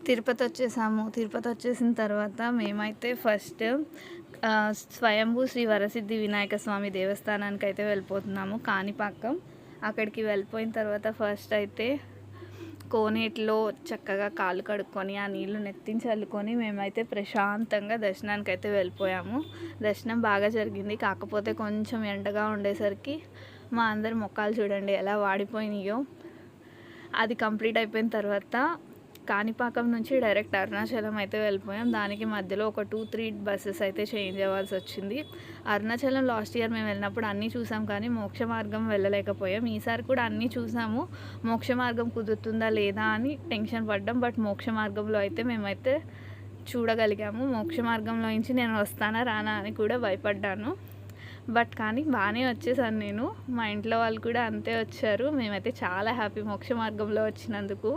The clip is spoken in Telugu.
తిరుపతి వచ్చేసాము. తిరుపతి వచ్చేసిన తర్వాత మేమైతే ఫస్ట్ స్వయంభూ శ్రీ వరసిద్ధి వినాయక స్వామి దేవస్థానానికి అయితే వెళ్ళిపోతున్నాము, కాణిపాకం. అక్కడికి వెళ్ళిపోయిన తర్వాత ఫస్ట్ అయితే కోనేటిలో చక్కగా కాళ్ళు కడుక్కొని ఆ నీళ్లు నెత్తిన చల్లుకొని మేమైతే ప్రశాంతంగా దర్శనానికి అయితే వెళ్ళిపోయాము. దర్శనం బాగా జరిగింది. కాకపోతే కొంచెం ఎండగా ఉండేసరికి మా అందరి మొక్కలు చూడండి ఎలా వాడిపోయినాయో. అది కంప్లీట్ అయిపోయిన తర్వాత కాణిపాకం నుంచి డైరెక్ట్ అరుణాచలం అయితే వెళ్ళిపోయాం. దానికి మధ్యలో ఒక 2-3 బస్సెస్ అయితే చేంజ్ అవ్వాల్సి వచ్చింది. అరుణాచలం లాస్ట్ ఇయర్ మేము వెళ్ళినప్పుడు అన్నీ చూసాం, కానీ మోక్ష మార్గం వెళ్ళలేకపోయాం. ఈసారి కూడా అన్నీ చూసాము. మోక్ష మార్గం కుదురుతుందా లేదా అని టెన్షన్ పడ్డాం. బట్ మోక్ష మార్గంలో అయితే మేమైతే చూడగలిగాము. మోక్ష మార్గంలో నుంచి నేను వస్తానా రానా అని కూడా భయపడ్డాను. బట్ కానీ బాగానే వచ్చేసాను నేను. మా ఇంట్లో వాళ్ళు కూడా అంతే వచ్చారు. మేమైతే చాలా హ్యాపీ మోక్ష మార్గంలో వచ్చినందుకు.